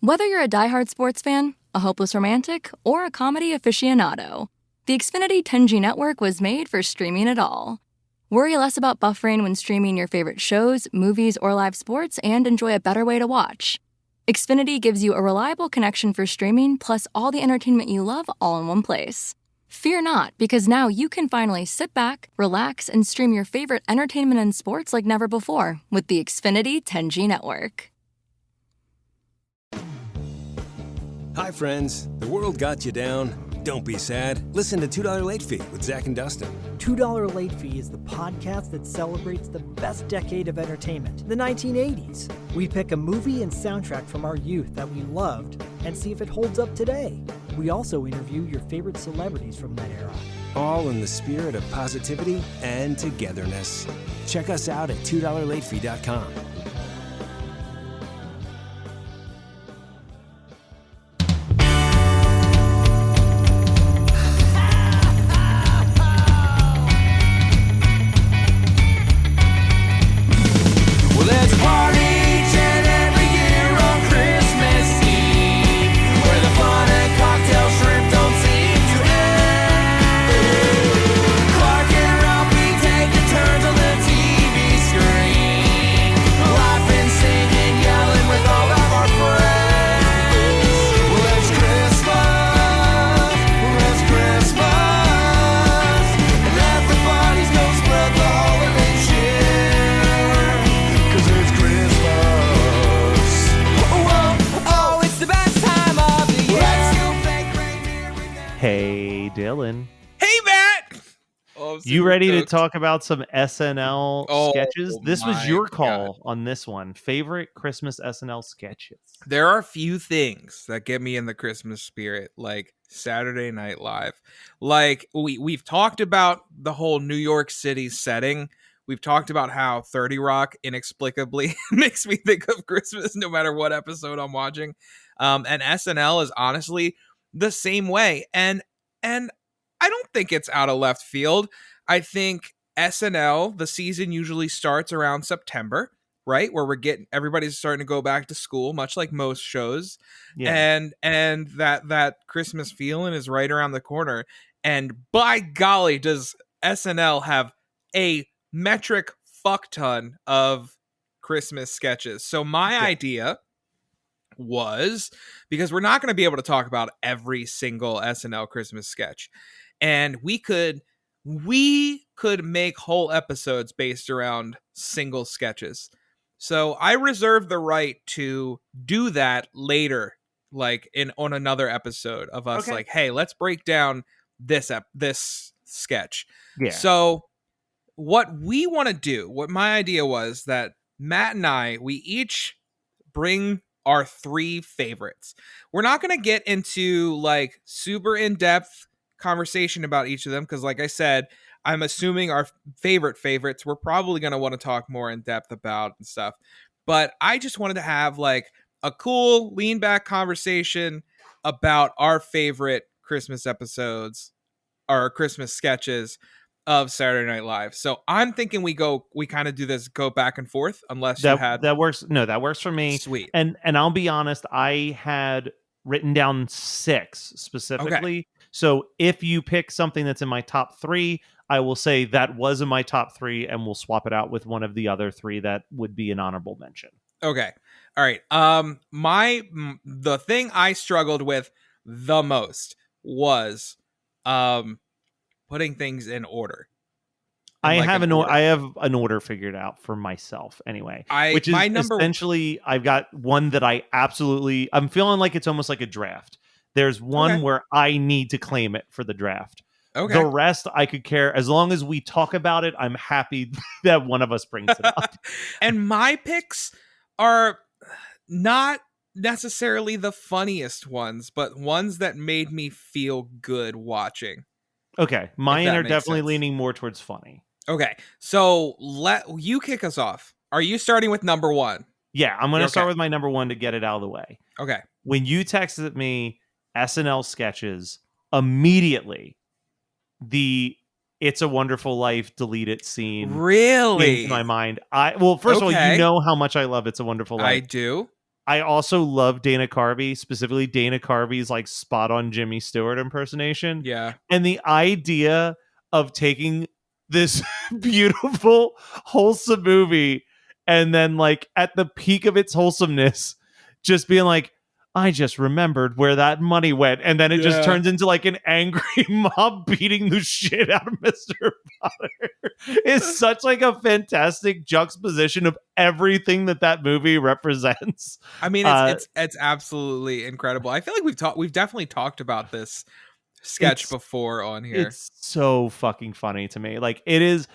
Whether you're a diehard sports fan, a hopeless romantic, or a comedy aficionado, the Xfinity 10G network was made for streaming it all. Worry less about buffering when streaming your favorite shows, movies, or live sports, and enjoy a better way to watch. Xfinity gives you a reliable connection for streaming, plus all the entertainment you love all in one place. Fear not, because now you can finally sit back, relax, and stream your favorite entertainment and sports like never before with the Xfinity 10G network. Hi, friends. The world got you down. Don't be sad. Listen to $2 Late Fee with Zach and Dustin. $2 Late Fee is the podcast that celebrates the best decade of entertainment, the 1980s. We pick a movie and soundtrack from our youth that we loved and see if it holds up today. We also interview your favorite celebrities from that era. All in the spirit of positivity and togetherness. Check us out at $2latefee.com. Hey, Dylan. Hey, Matt! You ready to talk about some SNL sketches? This was your call God. on this one. Favorite Christmas SNL sketches? There are a few things that get me in the Christmas spirit, like Saturday Night Live. Like, we've talked about the whole New York City setting. We've talked about how 30 Rock inexplicably makes me think of Christmas no matter what episode I'm watching. And SNL is honestly the same way. And I don't think it's out of left field. I think SNL, the season usually starts around September, right? Where everybody's starting to go back to school, much like most shows. Yeah. And that Christmas feeling is right around the corner. And by golly, does SNL have a metric fuck ton of Christmas sketches. So my idea was, because we're not going to be able to talk about every single SNL Christmas sketch, and we could make whole episodes based around single sketches. So I reserve the right to do that later, like on another episode of us. Okay. Like, hey, let's break down this sketch. Yeah. So what we want to do, what my idea was, that Matt and I, we each bring our three favorites. We're not going to get into like super in-depth conversation about each of them, because like I said, I'm assuming our favorites we're probably going to want to talk more in depth about and stuff. But I just wanted to have like a cool lean back conversation about our favorite Christmas episodes, our Christmas sketches of Saturday Night Live. So I'm thinking we kind of do this, go back and forth, unless that works. No, that works for me. Sweet. And I'll be honest, I had written down 6 specifically. Okay. So if you pick something that's in my top 3, I will say that was in my top 3, and we'll swap it out with one of the other 3 that would be an honorable mention. Okay. All right. The thing I struggled with the most was putting things in order. I have an order figured out for myself anyway, which is essentially I've got one that I'm feeling like it's almost like a draft. There's one where I need to claim it for the draft. Okay. The rest I could care. As long as we talk about it, I'm happy that one of us brings it up. And my picks are not necessarily the funniest ones, but ones that made me feel good watching. Okay, mine are definitely leaning more towards funny. Okay, so let you kick us off. Are you starting with number 1? Yeah, I'm going to start with my number 1 to get it out of the way. Okay. When you texted me SNL sketches, immediately the "It's a Wonderful Life" delete it scene really came to my mind. First of all, you know how much I love "It's a Wonderful Life." I do. I also love Dana Carvey, specifically Dana Carvey's like spot on Jimmy Stewart impersonation. Yeah. And the idea of taking this beautiful, wholesome movie and then like at the peak of its wholesomeness, just being like, I just remembered where that money went. And then it just turns into like an angry mob beating the shit out of Mr. Potter. It's such like a fantastic juxtaposition of everything that movie represents. I mean, it's absolutely incredible. I feel like we've definitely talked about this sketch before on here. It's so fucking funny to me. Like it is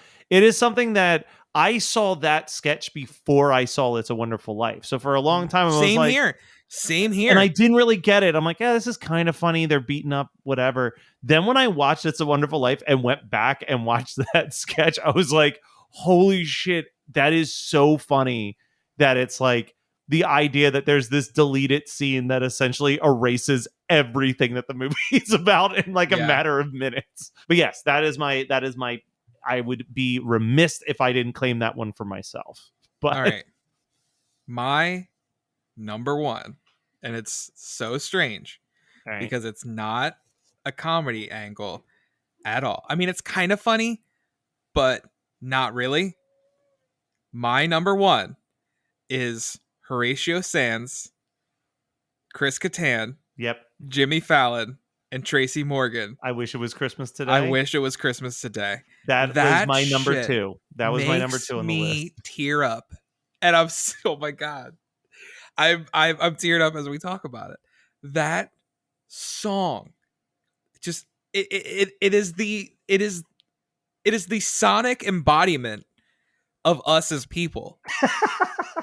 something that I saw that sketch before I saw It's a Wonderful Life. So for a long time, I was like, Same here. And I didn't really get it. I'm like, yeah, this is kind of funny. They're beating up, whatever. Then when I watched It's a Wonderful Life and went back and watched that sketch, I was like, holy shit, that is so funny that it's like the idea that there's this deleted scene that essentially erases everything that the movie is about in like a matter of minutes. But yes, that is my, I would be remiss if I didn't claim that one for myself. But all right. My number one. And it's so strange because it's not a comedy angle at all. I mean, it's kind of funny, but not really. My number one is Horatio Sanz, Chris Kattan, Jimmy Fallon, and Tracy Morgan. I Wish It Was Christmas Today. I Wish It Was Christmas Today. That was my number two. That was my number two on the list. Makes me tear up. And I'm oh my God. I'm teared up as we talk about it. That song, just it is the sonic embodiment of us as people.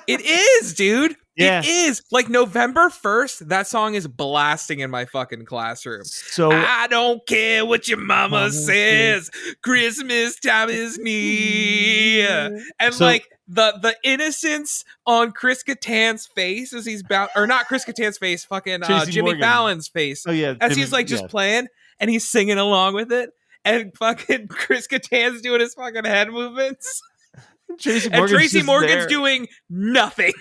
It is, dude. Yeah. It is. Like November 1st, that song is blasting in my fucking classroom. So I don't care what your mama says. Christmas time is near. And so, like the innocence on Chris Kattan's face as he's or not Chris Kattan's face, fucking Jimmy Morgan. Fallon's face. Oh yeah, as he's like just playing and he's singing along with it, and fucking Chris Kattan's doing his fucking head movements. Tracy Morgan's doing nothing.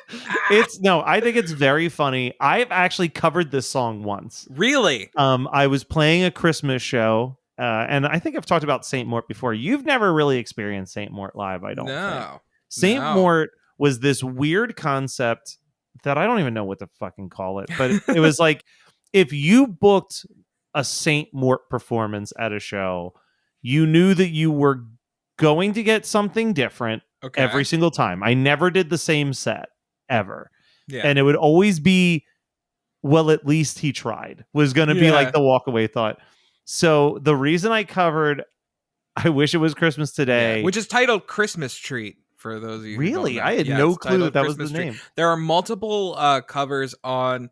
I think it's very funny. I've actually covered this song once. Really? I was playing a Christmas show, and I think I've talked about Saint Mort before. You've never really experienced Saint Mort live, I don't think. Saint Mort was this weird concept that I don't even know what to fucking call it, but it was like if you booked a Saint Mort performance at a show, you knew that you were going to get something different every single time. I never did the same set ever. Yeah. And it would always be, well, at least he tried, was going to be like the walkaway thought. So the reason I covered I Wish It Was Christmas Today, which is titled Christmas Treat for those of you really, I had no clue that was the name. There are multiple covers on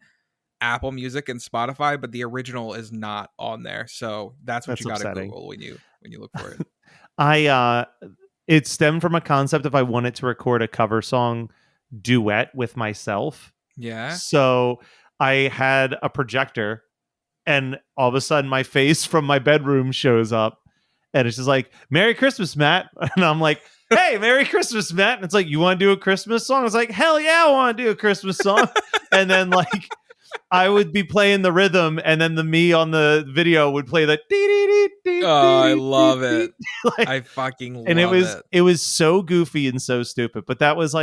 Apple Music and Spotify, but the original is not on there. So that's what you got to Google when you look for it. It stemmed from a concept if I wanted to record a cover song duet with myself. Yeah. So I had a projector and all of a sudden my face from my bedroom shows up and it's just like, Merry Christmas, Matt. And I'm like, hey, Merry Christmas, Matt. And it's like, you want to do a Christmas song? I was like, hell yeah, I want to do a Christmas song. And then like, I would be playing the rhythm, and then the me on the video would play the I love it. Like, I fucking love it. And it was so goofy and so stupid, but that was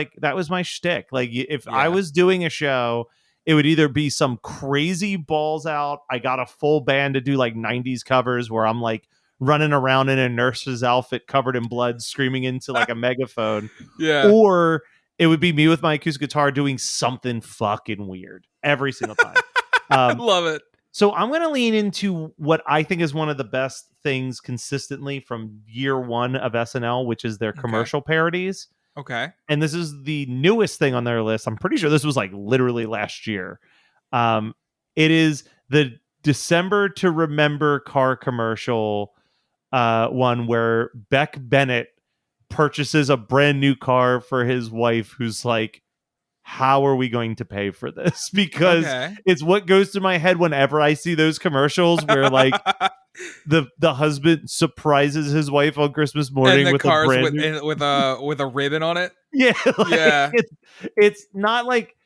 my shtick. Like if I was doing a show, it would either be some crazy balls out. I got a full band to do like 90s covers where I'm like running around in a nurse's outfit covered in blood, screaming into like a megaphone. Yeah. Or it would be me with my acoustic guitar doing something fucking weird every single time. I love it. So I'm going to lean into what I think is one of the best things consistently from year one of SNL, which is their commercial parodies. Okay. And this is the newest thing on their list. I'm pretty sure this was like literally last year. It is the December to Remember car commercial one where Beck Bennett purchases a brand new car for his wife who's like, how are we going to pay for this? Because it's what goes through my head whenever I see those commercials where like the husband surprises his wife on Christmas morning and with a brand new... with a ribbon on it. Yeah, like, yeah. It's not like,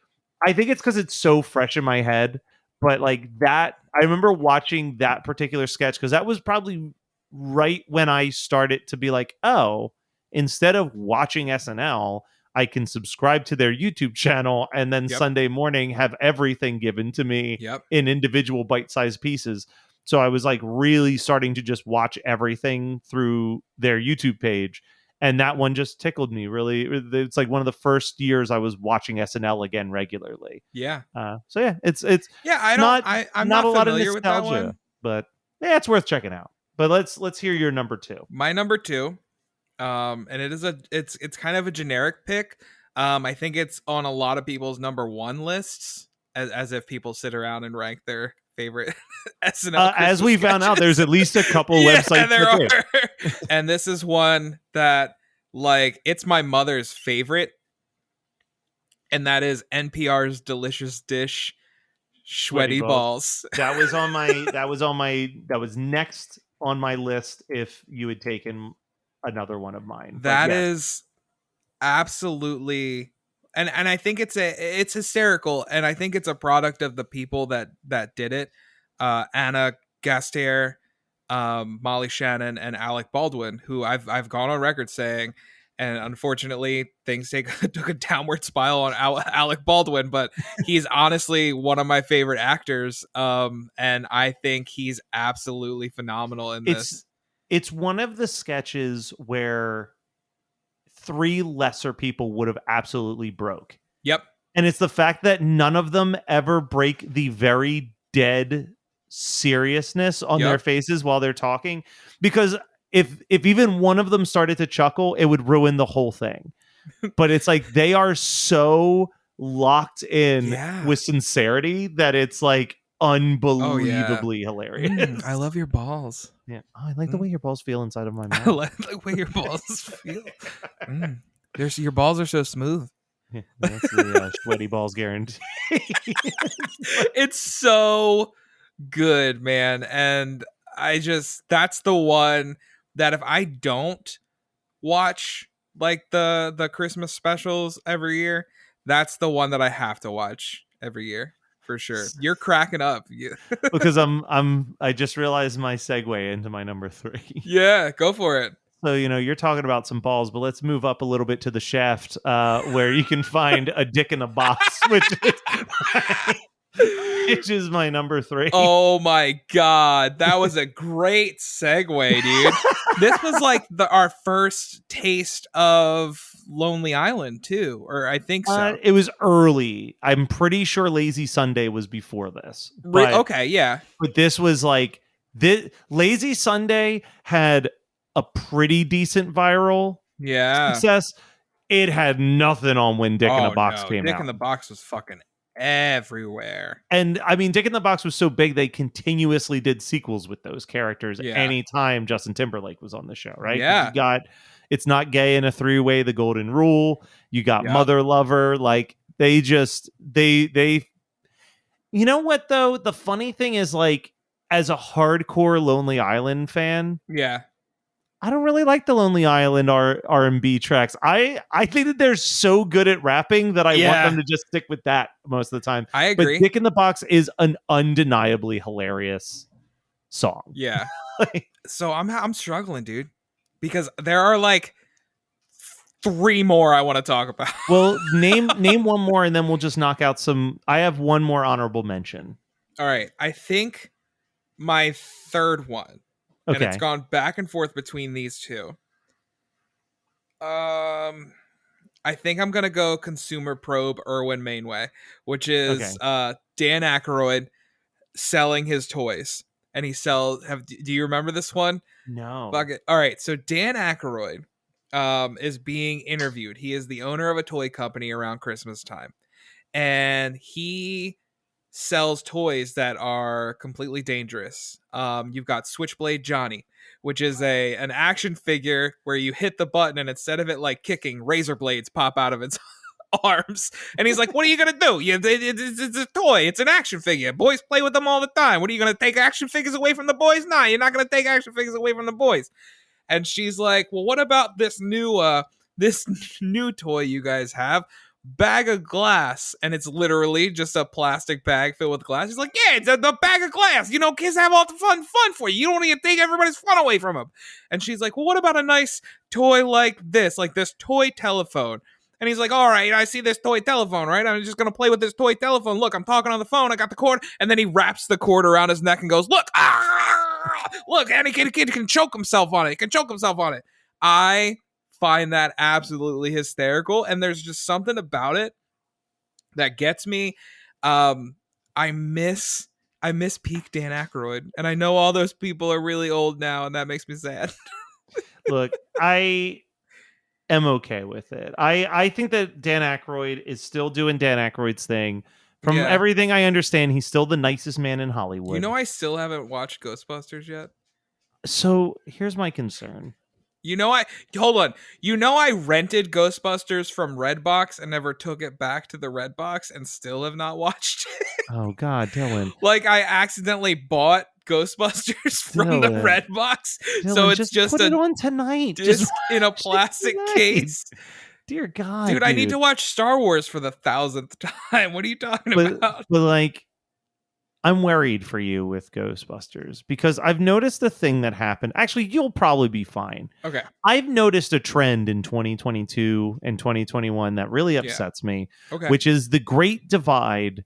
I think it's because it's so fresh in my head, but like that, I remember watching that particular sketch because that was probably right when I started to be like, oh, instead of watching SNL, I can subscribe to their YouTube channel and then Sunday morning have everything given to me in individual bite-sized pieces. So I was like really starting to just watch everything through their YouTube page. And that one just tickled me really. It's like one of the first years I was watching SNL again regularly. Yeah. So yeah, it's I'm not a lot of familiar nostalgia, with that one, but yeah, it's worth checking out. But let's hear your number 2. My number 2, and it's kind of a generic pick. I think it's on a lot of people's number 1 lists, as if people sit around and rank their favorite SNL. As we found out, there's at least a couple websites. There are. And this is one that, like, it's my mother's favorite, and that is NPR's Delicious Dish, Sweaty Balls. That was next on my list if you had taken another one of mine. That is absolutely, and I think it's hysterical, and I think it's a product of the people that did it. Anna Gasteyer, Molly Shannon, and Alec Baldwin, who I've gone on record saying, and unfortunately things took a downward spiral on Alec Baldwin, but he's honestly one of my favorite actors, and I think he's absolutely phenomenal in this. It's one of the sketches where 3 lesser people would have absolutely broke. Yep. And it's the fact that none of them ever break the very dead seriousness on their faces while they're talking, because if even one of them started to chuckle, it would ruin the whole thing. But it's like they are so locked in with sincerity that it's like unbelievably hilarious. I love your balls. Yeah. Oh, I like the way your balls feel inside of my mouth. I like the way your balls feel. Your balls are so smooth. Yeah, that's the sweaty balls guarantee. It's so good, man. And that's the one that if I don't watch like the Christmas specials every year, that's the one that I have to watch every year for sure. You're cracking up. Because I just realized my segue into my number 3. Yeah, go for it. So, you're talking about some balls, but let's move up a little bit to the shaft, where you can find A Dick in a Box, which is my number 3. Oh my God. That was a great segue, dude. This was like our first taste of Lonely Island too, or I think so. It was early. I'm pretty sure Lazy Sunday was before this. Okay, yeah. But this was like, Lazy Sunday had a pretty decent viral success. It had nothing on when Dick in a Box came out. Dick in the Box was fucking everywhere. And I mean, Dick in the Box was so big they continuously did sequels with those characters anytime Justin Timberlake was on the show, right? Yeah. You got It's Not Gay in a Three-Way, The Golden Rule. You got Mother Lover. Like, they you know what though? The funny thing is, like, as a hardcore Lonely Island fan, I don't really like the Lonely Island R&B tracks. I think that they're so good at rapping that I want them to just stick with that most of the time. I agree. But Dick in the Box is an undeniably hilarious song. Yeah. So I'm struggling, dude, because there are like 3 more I want to talk about. Well, name one more and then we'll just knock out some. I have one more honorable mention. All right. I think my third one. Okay. And it's gone back and forth between these 2. I think I'm gonna go Consumer Probe Erwin Mainway, which is Dan Aykroyd selling his toys, and he sells. Do you remember this one? No. Fuck it. All right, so Dan Aykroyd is being interviewed. He is the owner of a toy company around Christmas time, and he sells toys that are completely dangerous. You've got Switchblade Johnny, which is an action figure where you hit the button and instead of it like kicking, razor blades pop out of its arms. And he's like, what are you going to do? It's a toy. It's an action figure. Boys play with them all the time. What are you going to take action figures away from the boys? Nah, you're not going to take action figures away from the boys. And she's like, well, what about this new toy you guys have? Bag of glass. And it's literally just a plastic bag filled with glass. He's like, yeah, it's a bag of glass. You know, kids have all the fun for you. You don't need to take everybody's fun away from them. And she's like, well, what about a nice toy like this toy telephone? And he's like, all right, I see this toy telephone, right? I'm just going to play with this toy telephone. Look, I'm talking on the phone. I got the cord. And then he wraps the cord around his neck and goes, look, look, any kid can choke himself on it. I find that absolutely hysterical. And there's just something about it that gets me. I miss peak Dan Aykroyd. And I know all those people are really old now, and that makes me sad. Look, I am okay with it. I think that Dan Aykroyd is still doing Dan Aykroyd's thing. From everything I understand, he's still the nicest man in Hollywood. You know, I still haven't watched Ghostbusters yet. So here's my concern. Hold on. I rented Ghostbusters from Redbox and never took it back to the Redbox and still have not watched it. Oh God, Dylan. Like, I accidentally bought Ghostbusters from the Redbox. Dylan, so it's just put it on tonight. Just in a plastic case. Dear God. Dude, I need to watch Star Wars for the 1,000th time. What are you talking about? But like, I'm worried for you with Ghostbusters because I've noticed a thing that happened. Actually, you'll probably be fine. Okay. I've noticed a trend in 2022 and 2021 that really upsets me, which is the great divide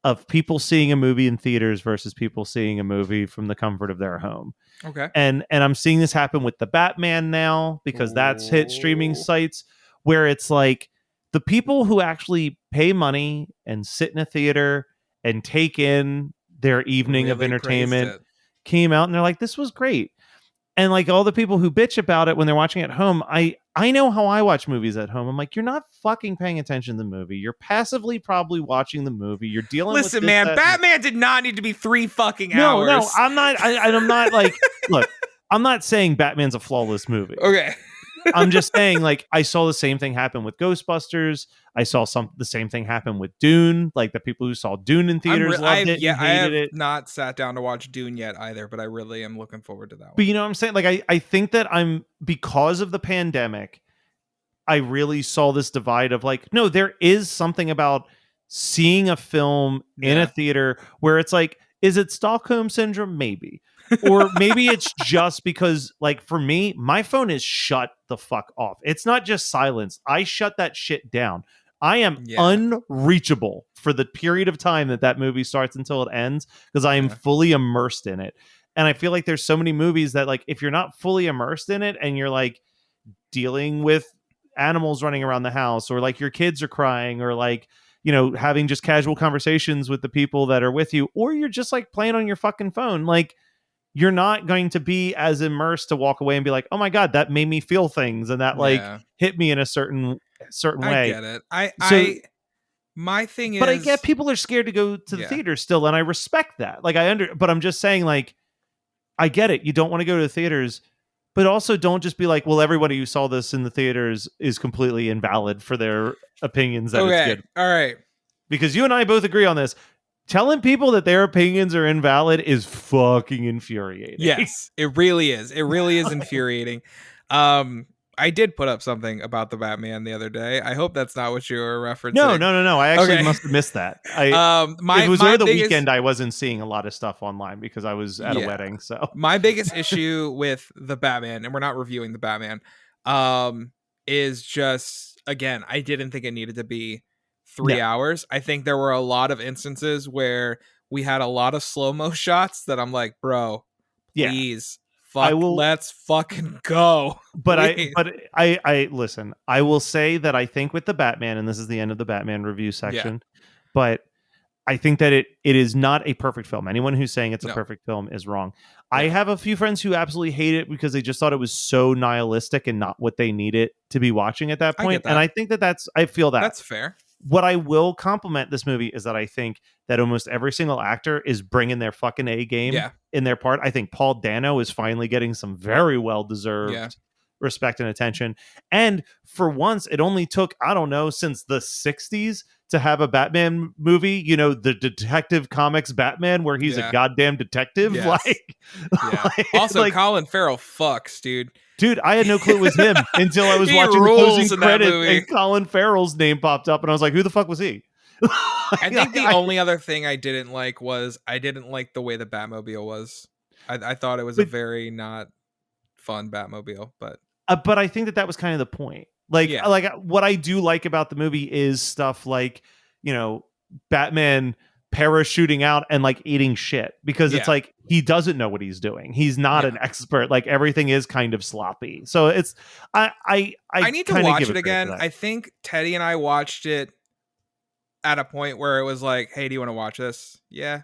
of people seeing a movie in theaters versus people seeing a movie from the comfort of their home. Okay. And I'm seeing this happen with the Batman now because that's hit streaming sites where it's like the people who actually pay money and sit in a theater and take in their evening of entertainment came out and they're like, this was great. And like all the people who bitch about it when they're watching at home, I know how I watch movies at home. I'm like, you're not fucking paying attention to the movie. You're passively probably watching the movie. You're dealing with Listen, man, Batman did not need to be 3 fucking hours. No, I'm not. I'm not like, look, I'm not saying Batman's a flawless movie. Okay. I'm just saying, like, I saw the same thing happen with Ghostbusters. I saw the same thing happen with Dune. Like, the people who saw Dune in theaters loved it. Yeah, I have not sat down to watch Dune yet either, but I really am looking forward to that one. But you know what I'm saying? Like, I think that because of the pandemic, I really saw this divide of like, no, there is something about seeing a film in a theater where it's like, is it Stockholm Syndrome? Maybe. Or maybe it's just because, like, for me, my phone is shut the fuck off. It's not just silence. I shut that shit down. I am unreachable for the period of time that movie starts until it ends because I am fully immersed in it. And I feel like there's so many movies that, like, if you're not fully immersed in it and you're, like, dealing with animals running around the house or, like, your kids are crying or, like, you know, having just casual conversations with the people that are with you, or you're just, like, playing on your fucking phone, like, you're not going to be as immersed to walk away and be like, oh my God, that made me feel things. And that like hit me in a certain way. I get it. My thing is, but I get people are scared to go to the theater still. And I respect that. Like but I'm just saying, like, I get it. You don't want to go to the theaters, but also don't just be like, well, everybody who saw this in the theaters is completely invalid for their opinions that it's good. All right. Because you and I both agree on this. Telling people that their opinions are invalid is fucking infuriating. Yes, it really is. It really is infuriating. I did put up something about the Batman the other day. I hope that's not what you were referencing. No. I actually must have missed that. It was over the weekend. I wasn't seeing a lot of stuff online because I was at a wedding. So my biggest issue with the Batman, and we're not reviewing the Batman, is just, again, I didn't think it needed to be 3 hours. I think there were a lot of instances where we had a lot of slow-mo shots that I'm like, bro, please, let's fucking go. But I listen, I will say that I think with the Batman, and this is the end of the Batman review section, but I think that it is not a perfect film. Anyone who's saying it's a perfect film is wrong. I have a few friends who absolutely hate it because they just thought it was so nihilistic and not what they needed to be watching at that point. And I think I feel that. That's fair. What I will compliment this movie is that I think that almost every single actor is bringing their fucking A game in their part. I think Paul Dano is finally getting some very well-deserved respect and attention. And for once, it only took, I don't know, since the 60s to have a Batman movie, the Detective Comics Batman, where he's a goddamn detective. Yes. Also, Colin Farrell fucks, dude. Dude, I had no clue it was him until I was watching the closing credits and Colin Farrell's name popped up, and I was like, who the fuck was he? I think the only other thing I didn't like was I didn't like the way the Batmobile was. I thought it was a very not fun Batmobile, but I think that was kind of the point. Like what I do like about the movie is stuff like, Batman parachuting out and like eating shit, because it's like he doesn't know what he's doing. He's not an expert. Like everything is kind of sloppy. So it's I need to watch it again. I think Teddy and I watched it at a point where it was like, hey, do you want to watch this? Yeah.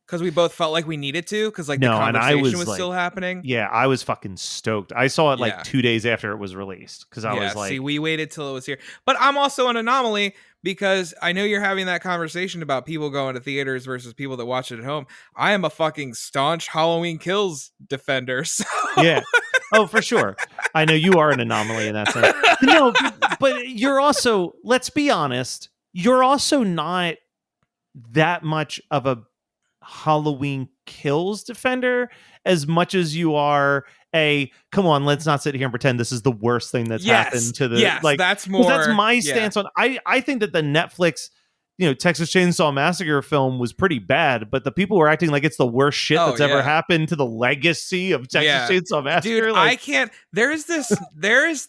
Because we both felt like we needed to, because like the conversation was still happening. Yeah, I was fucking stoked. I saw it like 2 days after it was released, because I was like, see, we waited till it was here. But I'm also an anomaly, because I know you're having that conversation about people going to theaters versus people that watch it at home. I am a fucking staunch Halloween Kills defender. So. Yeah. Oh, for sure. I know you are an anomaly in that sense. No, but you're also, let's be honest, you're also not that much of a Halloween Kills defender as much as you are come on, let's not sit here and pretend this is the worst thing that's happened to the that's more, that's my stance on. I think that the Netflix Texas Chainsaw Massacre film was pretty bad, but the people were acting like it's the worst shit that's ever happened to the legacy of Texas Chainsaw Massacre. Dude, I can't. There is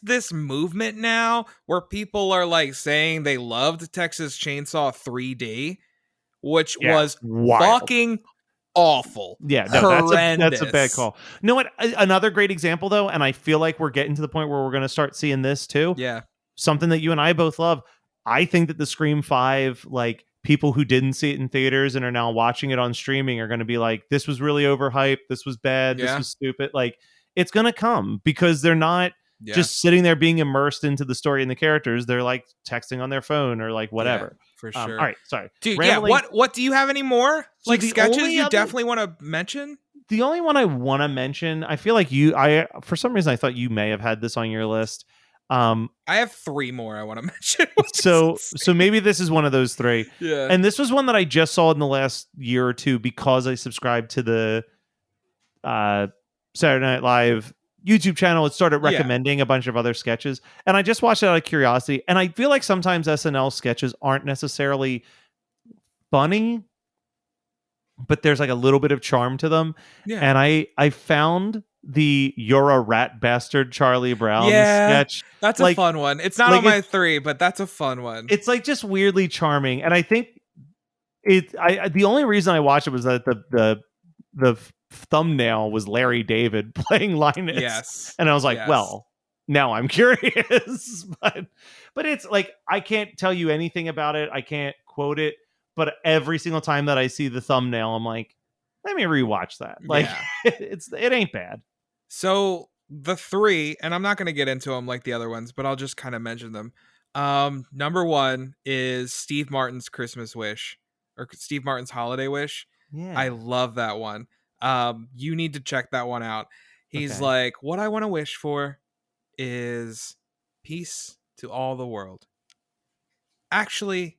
this movement now where people are like saying they loved Texas Chainsaw 3D, which was wild. Fucking awful. Yeah, no, that's a bad call. You know what? Another great example though, and I feel like we're getting to the point where we're going to start seeing this too. Yeah, something that you and I both love. I think that the Scream 5, like people who didn't see it in theaters and are now watching it on streaming are going to be like, this was really overhyped. This was bad. This was stupid. Like it's going to come, because they're not just sitting there being immersed into the story and the characters. They're like texting on their phone or like whatever. Yeah, for sure. All right. Sorry. Dude, what do you have any more like sketches you definitely want to mention? The only one I want to mention, I feel like for some reason, I thought you may have had this on your list. I have 3 more I want to mention. So maybe this is one of those 3. Yeah. And this was one that I just saw in the last year or two, because I subscribed to the Saturday Night Live YouTube channel. It started recommending a bunch of other sketches, and I just watched it out of curiosity. And I feel like sometimes SNL sketches aren't necessarily funny, but there's like a little bit of charm to them. Yeah. And I found the "You're a Rat Bastard, Charlie Brown" sketch. That's a fun one. It's not on my 3, but that's a fun one. It's like just weirdly charming, and I think the only reason I watched it was that the thumbnail was Larry David playing Linus. Yes, and I was like, well, now I'm curious. but it's like I can't tell you anything about it. I can't quote it, but every single time that I see the thumbnail, I'm like, let me rewatch that. Like it ain't bad. So the 3, and I'm not going to get into them like the other ones, but I'll just kind of mention them. Number 1 is Steve Martin's Christmas Wish, or Steve Martin's Holiday Wish. Yeah. I love that one. You need to check that one out. He's like, what I want to wish for is peace to all the world. Actually,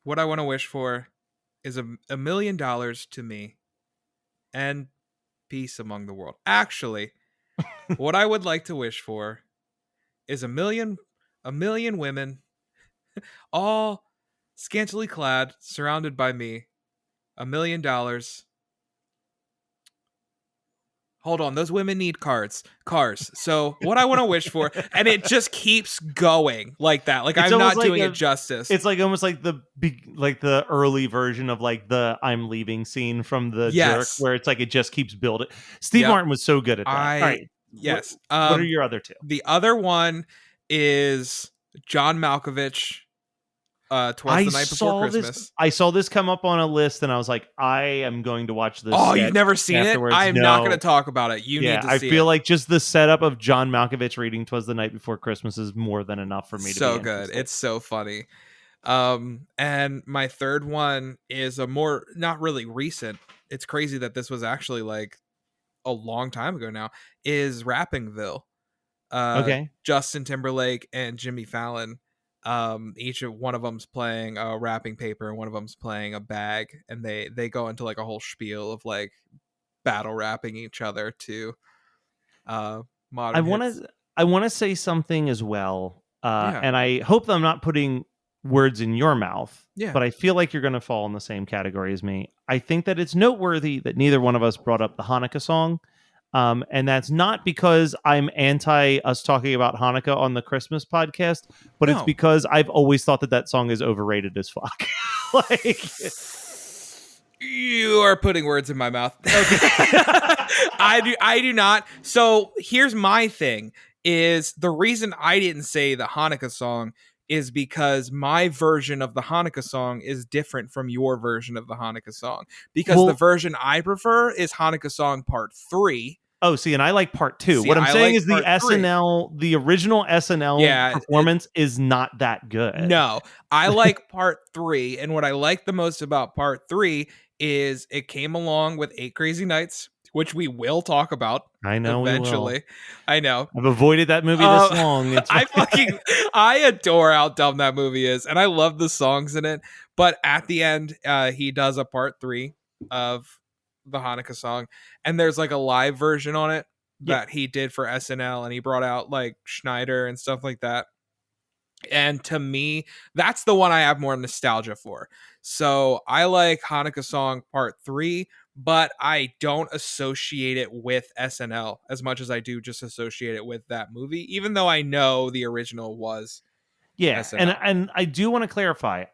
what I want to wish for is $1 million to me and peace among the world. Actually, what I would like to wish for is a million women, all scantily clad, surrounded by me. $1 million. Hold on, those women need cars. So what I want to wish for, and it just keeps going like that. Like I'm not doing it justice. It's like almost like the early version of like the "I'm leaving" scene from The Jerk, where it's like it just keeps building. Steve Martin was so good at that. All right. Yes. What are your other 2? The other one is John Malkovich. 'Twas the Night Before Christmas. I saw this come up on a list, and I was like, I am going to watch this. Oh, you've never seen afterwards. it? I am not going to talk about it. You need to see it. I feel like just the setup of John Malkovich reading "'Twas the Night Before Christmas" is more than enough for me to be so good. It's so funny. And my third one is a more not really recent. It's crazy that this was actually like a long time ago now. Is Rappingville. Justin Timberlake and Jimmy Fallon. Each of one of them's playing a wrapping paper and one of them's playing a bag, and they go into like a whole spiel of like battle rapping each other to modern hits. I want to say something as well, and I hope that I'm not putting words in your mouth, but I feel like you're going to fall in the same category as me. I think that it's noteworthy that neither one of us brought up the Hanukkah song. And that's not because I'm anti us talking about Hanukkah on the Christmas podcast, but it's because I've always thought that song is overrated as fuck. Like, you are putting words in my mouth. I do not. So here's my thing: is the reason I didn't say the Hanukkah song is because my version of the Hanukkah song is different from your version of the Hanukkah song. Because the version I prefer is Hanukkah song part 3. Oh, see, and I like part 2. What I'm saying is the SNL, the original SNL performance is not that good. No, I like part 3. And what I like the most about part 3 is it came along with 8 Crazy Nights, which we will talk about. I know eventually. I know. I've avoided that movie this long. I adore how dumb that movie is, and I love the songs in it. But at the end, he does a part 3 of the Hanukkah song, and there's like a live version on it that he did for SNL, and he brought out like Schneider and stuff like that. And to me, that's the one I have more nostalgia for. So I like Hanukkah song part 3, but I don't associate it with SNL as much as I do just associate it with that movie, even though I know the original was SNL. And I do want to clarify,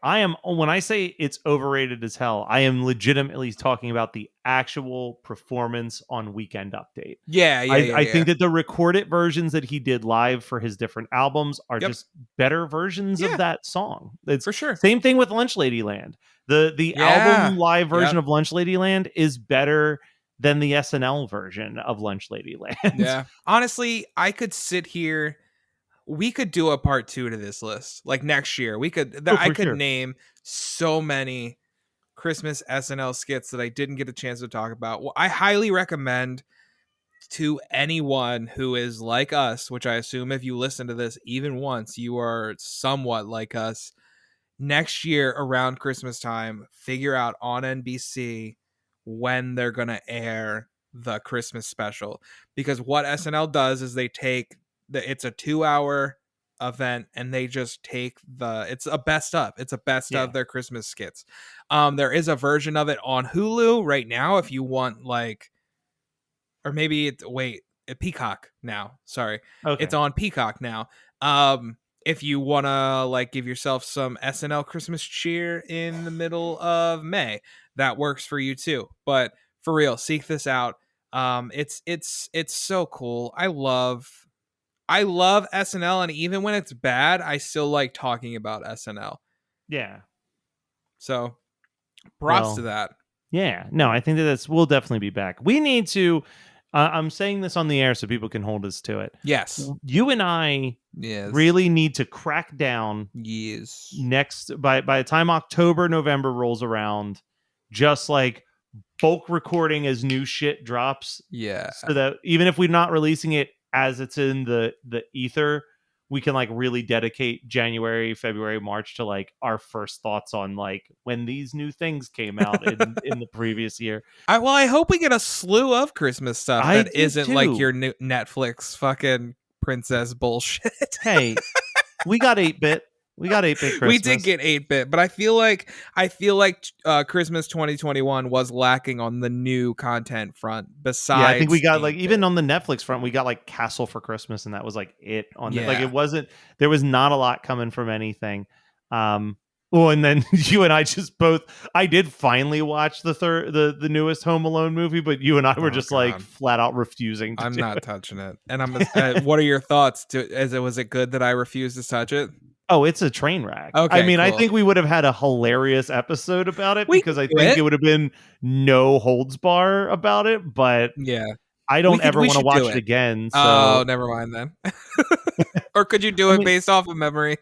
when I say it's overrated as hell, I am legitimately talking about the actual performance on Weekend Update. I think that the recorded versions that he did live for his different albums are just better versions of that song. It's for sure. Same thing with Lunch Ladyland. The album live version of Lunch Ladyland is better than the SNL version of Lunch Ladyland. Yeah. Honestly, I could sit here. We could do a part 2 to this list. Like next year, we could. I could name so many Christmas SNL skits that I didn't get a chance to talk about. Well, I highly recommend to anyone who is like us, which I assume if you listen to this even once, you are somewhat like us. Next year around Christmas time, figure out on NBC when they're going to air the Christmas special. Because what SNL does is they take it's a 2-hour event, and they just take it's a best of their Christmas skits. There is a version of it on Hulu right now if you want, like, or maybe Peacock now. Sorry. Okay. It's on Peacock now. If you want to like give yourself some SNL Christmas cheer in the middle of May, that works for you too. But for real, seek this out. It's so cool. I love SNL, and even when it's bad, I still like talking about SNL. Yeah. So, props to that. Yeah. No, I think that we'll definitely be back. We need to. I'm saying this on the air so people can hold us to it. Yes. You and I really need to crack down. Yes. Next, by the time October, November rolls around, just like bulk recording as new shit drops. Yeah. So that even if we're not releasing it as it's in the ether, we can like really dedicate January, February, March to like our first thoughts on like when these new things came out in the previous year. I hope we get a slew of Christmas stuff that isn't like your new Netflix fucking princess bullshit. Hey, we got 8-bit. We got 8-bit Christmas. We did get 8-bit, but I feel like Christmas 2021 was lacking on the new content front. Besides, I think we got 8-bit. Like even on the Netflix front, we got like Castle for Christmas, and that was like it on like it wasn't. There was not a lot coming from anything. Well, and then you and I just both. I did finally watch the newest Home Alone movie, but you and I were just like flat out refusing. I'm not touching it. And I'm. What are your thoughts? Was it good that I refused to touch it? Oh, it's a train wreck. Okay, I mean, cool. I think we would have had a hilarious episode about it because I think it would have been no holds bar about it. But I don't ever want to watch it again. So. Oh, never mind then. Or could you do it based off of memory?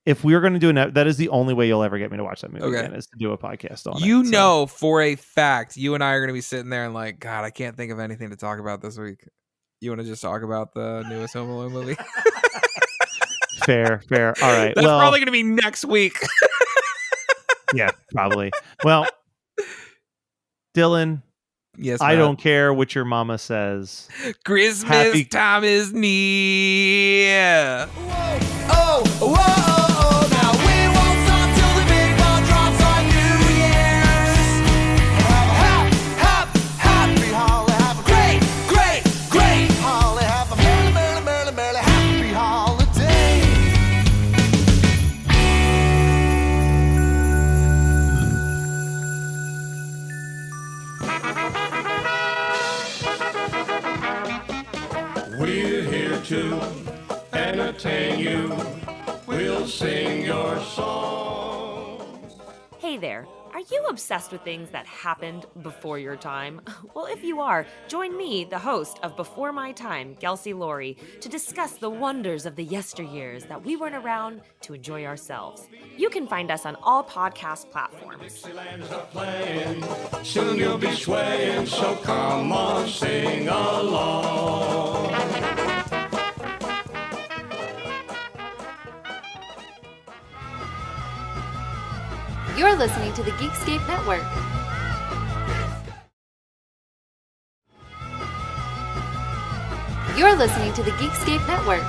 If we were going to do that is the only way you'll ever get me to watch that movie again, is to do a podcast on it. You know for a fact, you and I are going to be sitting there and like, God, I can't think of anything to talk about this week. You want to just talk about the newest Home Alone movie? Fair. All right. That's probably going to be next week. Yeah, probably. Well, Dylan, yes, I don't care what your mama says. Christmas time is near. Whoa, whoa, whoa, now we won't stop till the big ball drops on New Year's. Happy holiday, have a great holiday, have a merry happy holiday. We're here to entertain you. We'll sing your song. Hey there, are you obsessed with things that happened before your time? Well, if you are, join me, the host of Before My Time, Kelsey Laurie, to discuss the wonders of the yesteryears that we weren't around to enjoy ourselves. You can find us on all podcast platforms. Dixieland's a playing, soon you'll be swaying, so come on, sing along. You're listening to the Geekscape Network. You're listening to the Geekscape Network.